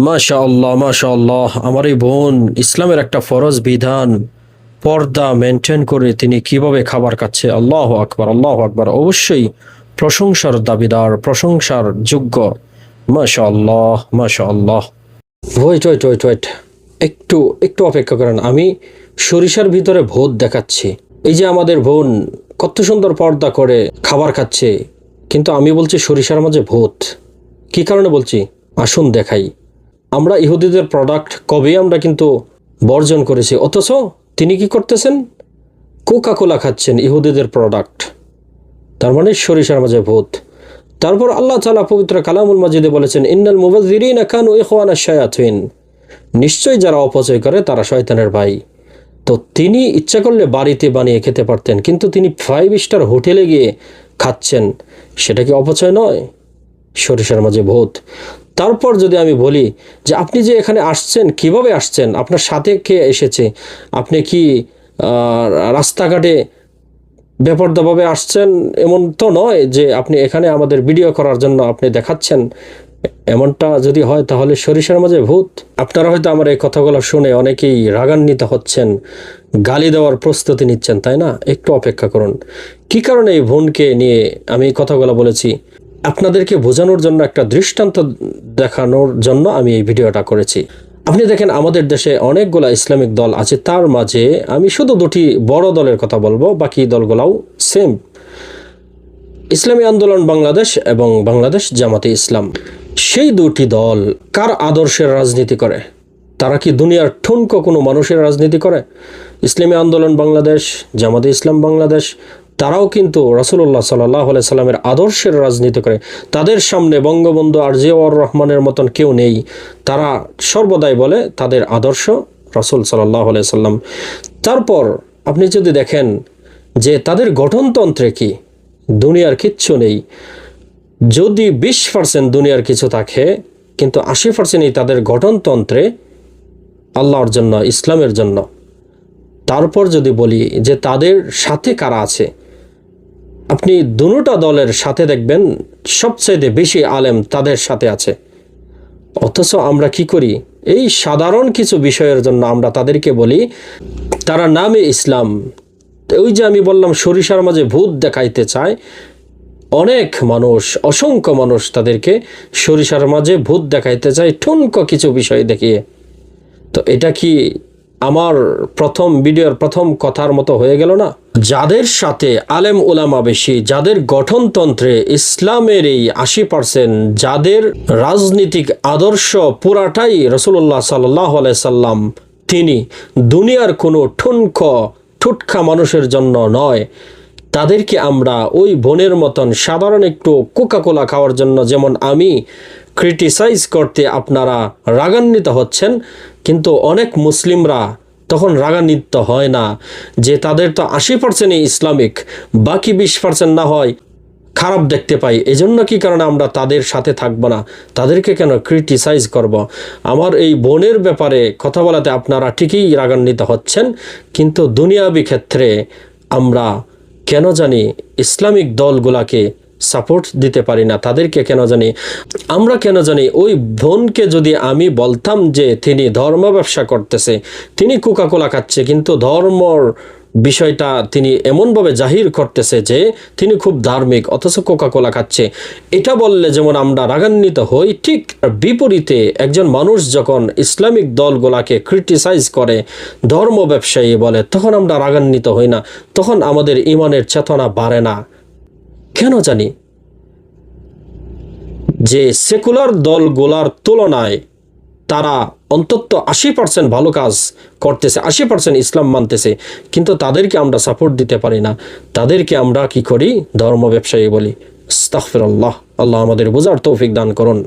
মাশাআল্লাহ মাশাআল্লাহ, আমার এই বোন ইসলামের একটা ফরজ বিধান পর্দা মেনটেন করে তিনি কিভাবে খাবার খাচ্ছে। আল্লাহু আকবার, আল্লাহু আকবার। অবশ্যই প্রশংসার দাবিদার, প্রশংসার যোগ্য। মাশাআল্লাহ মাশাআল্লাহ। ওয়েট ওয়েট ওয়েট ওয়েট, একটু একটু অপেক্ষা করেন, আমি সরিষার ভিতরে ভূত দেখাচ্ছি। এই যে আমাদের বোন কত সুন্দর পর্দা করে খাবার খাচ্ছে, কিন্তু আমি বলছি সরিষার মাঝে ভূত। কি কারণে বলছি আসুন দেখাই। আমরা ইহুদিদের প্রোডাক্ট কবেই আমরা কিন্তু বর্জন করেছি, অথচ তিনি কি করতেছেন? কোকা কোলা খাচ্ছেন, ইহুদিদের প্রোডাক্ট। তার মানে সরিষার মাঝে ভূত। তারপর আল্লাহ তাআলা পবিত্র কালামুল মাজিদে বলেছেন, ইন্নাল মুবাযযিরিনা কানু ইখওয়ানাশ শায়াতিন, নিশ্চয়ই যারা অপচয় করে তারা শয়তানের ভাই। তো তিনি ইচ্ছা করলে বাড়িতে বানিয়ে খেতে পারতেন, কিন্তু তিনি 5 স্টার হোটেলে গিয়ে খাচ্ছেন, সেটা কি অপচয় নয়? সরিষার মাঝে ভূত। তারপর যদি আমি বলি যে আপনি যে এখানে আসছেন, কিভাবে আসছেন, আপনার সাথে কে এসেছে, আপনি কি রাস্তাঘাটে বেপরদাভাবে আসছেন? এমন তো নয় যে আপনি এখানে আমাদের ভিডিও করার জন্য আপনি দেখাচ্ছেন। এমনটা যদি হয় তাহলে সরিষার মাঝে ভূত। আপনারা হয়তো আমার এই কথাগুলো শুনে অনেকেই রাগান্বিত হচ্ছেন, গালি দেওয়ার প্রস্তুতি নিচ্ছেন, তাই না? একটু অপেক্ষা করুন। কি কারণে এই বোনকে নিয়ে আমি কথাগুলো বলেছি? আপনাদেরকে বোঝানোর জন্য, একটা দৃষ্টান্ত দেখানোর জন্য আমি এই ভিডিওটা করেছি। আপনি দেখেন আমাদের দেশে অনেকগুলা ইসলামিক দল আছে, তার মাঝে আমি শুধু 2টি বড় দলের কথা বলবো, বাকি দলগুলাও সেম। ইসলামী আন্দোলন বাংলাদেশ এবং বাংলাদেশ জামাতে ইসলাম, সেই 2টি দল কার আদর্শের রাজনীতি করে? তারা কি দুনিয়ার ঠুনকো কোনো মানুষের রাজনীতি করে? ইসলামী আন্দোলন বাংলাদেশ, জামাতে ইসলাম বাংলাদেশ, তারাও কিন্তু রাসূলুল্লাহ সাল্লাল্লাহু আলাইহি সাল্লামের আদর্শের রাজনীতি করে। তাদের সামনে বঙ্গবন্ধু আর জিয়াউর রহমানের মতন কেউ নেই। তারা সর্বদাই বলে তাদের আদর্শ রাসূল সাল্লাল্লাহু আলাইহি সাল্লাম। তারপর আপনি যদি দেখেন যে তাদের গঠনতন্ত্রে কি, দুনিয়ার কিচ্ছু নেই। যদি 20% দুনিয়ার কিছু থাকে, কিন্তু 80%ই তাদের গঠনতন্ত্রে আল্লাহর জন্য, ইসলামের জন্য। তারপর যদি বলি যে তাদের সাথে কারা আছে, আপনি দুটো দলের সাথে দেখবেন সবচেয়ে বেশি আলেম তাদের সাথে আছে। অথচ আমরা কি করি? এই সাধারণ কিছু বিষয়ের জন্য আমরা তাদেরকে বলি তারা নামে ইসলাম। ওই যে আমি বললাম সরিষার মাঝে ভূত দেখাইতে চায়, অনেক মানুষ, অসংখ্য মানুষ তাদেরকে সরিষার মাঝে ভূত দেখাইতে চায় ঠুনকো কিছু বিষয় দেখিয়ে। তো এটা কি আমার প্রথম ভিডিওর প্রথম কথার মতো হয়ে গেল না? যাদের সাথে আলেম উলামা বেশি, যাদের গঠনতন্ত্রে ইসলামের এই 80%, যাদের রাজনীতিক আদর্শ পুরাটাই রাসূলুল্লাহ সাল্লাল্লাহু আলাইহি সাল্লাম, তিনি দুনিয়ার কোনো ঠুটখা মানুষের জন্য নয়, তাদেরকে আমরা ওই বোনের মতন সাধারণ একটু কোকা কোলা খাওয়ার জন্য, যেমন আমি ক্রিটিসাইজ করতে আপনারা রাগান্বিত হচ্ছেন, কিন্তু অনেক মুসলিমরা তখন রাগান্বিত হয় না যে তাদের তো 80%ই ইসলামিক, বাকি 20% না হয় খারাপ দেখতে পাই। এজন্য কি কারণে আমরা তাদের সাথে থাকবো না? তাদেরকে কেন ক্রিটিসাইজ করব? আমার এই বোনের ব্যাপারে কথা বলাতে আপনারা ঠিকই রাগান্বিত হচ্ছেন, কিন্তু দুনিয়াবি ক্ষেত্রে আমরা কেন জানি ইসলামিক দলগুলাকে সাপোর্ট দিতে পারি না। তাদেরকে কেন জানি, আমরা কেন জানি ওই বোনকে যদি আমি বলতাম যে তিনি ধর্ম ব্যবসা করতেছে, তিনি কোকা কোলা খাচ্ছে, কিন্তু ধর্মর বিষয়টা তিনি এমনভাবে জাহির করতেছে যে তিনি খুব ধার্মিক, অথচ কোকা কোলা খাচ্ছে, এটা বললে যেমন আমরা রাগান্বিত হই, ঠিক বিপরীতে একজন মানুষ যখন ইসলামিক দলগুলাকে ক্রিটিসাইজ করে, ধর্ম ব্যবসায়ী বলে, তখন আমরা রাগান্বিত হই না, তখন আমাদের ইমানের চেতনা বাড়ে না। কেন জানি যে সেকুলার দলগুলার তুলনায় তারা অন্তত 80% ভালো কাজ করতেছে, 80% ইসলাম মানতেছে, কিন্তু তাদেরকে আমরা সাপোর্ট দিতে পারি না। তাদেরকে আমরা কি করি? ধর্ম ব্যবসায়ী বলি। আস্তাগফিরুল্লাহ। আল্লাহ আমাদের বোঝার তৌফিক দান করুন।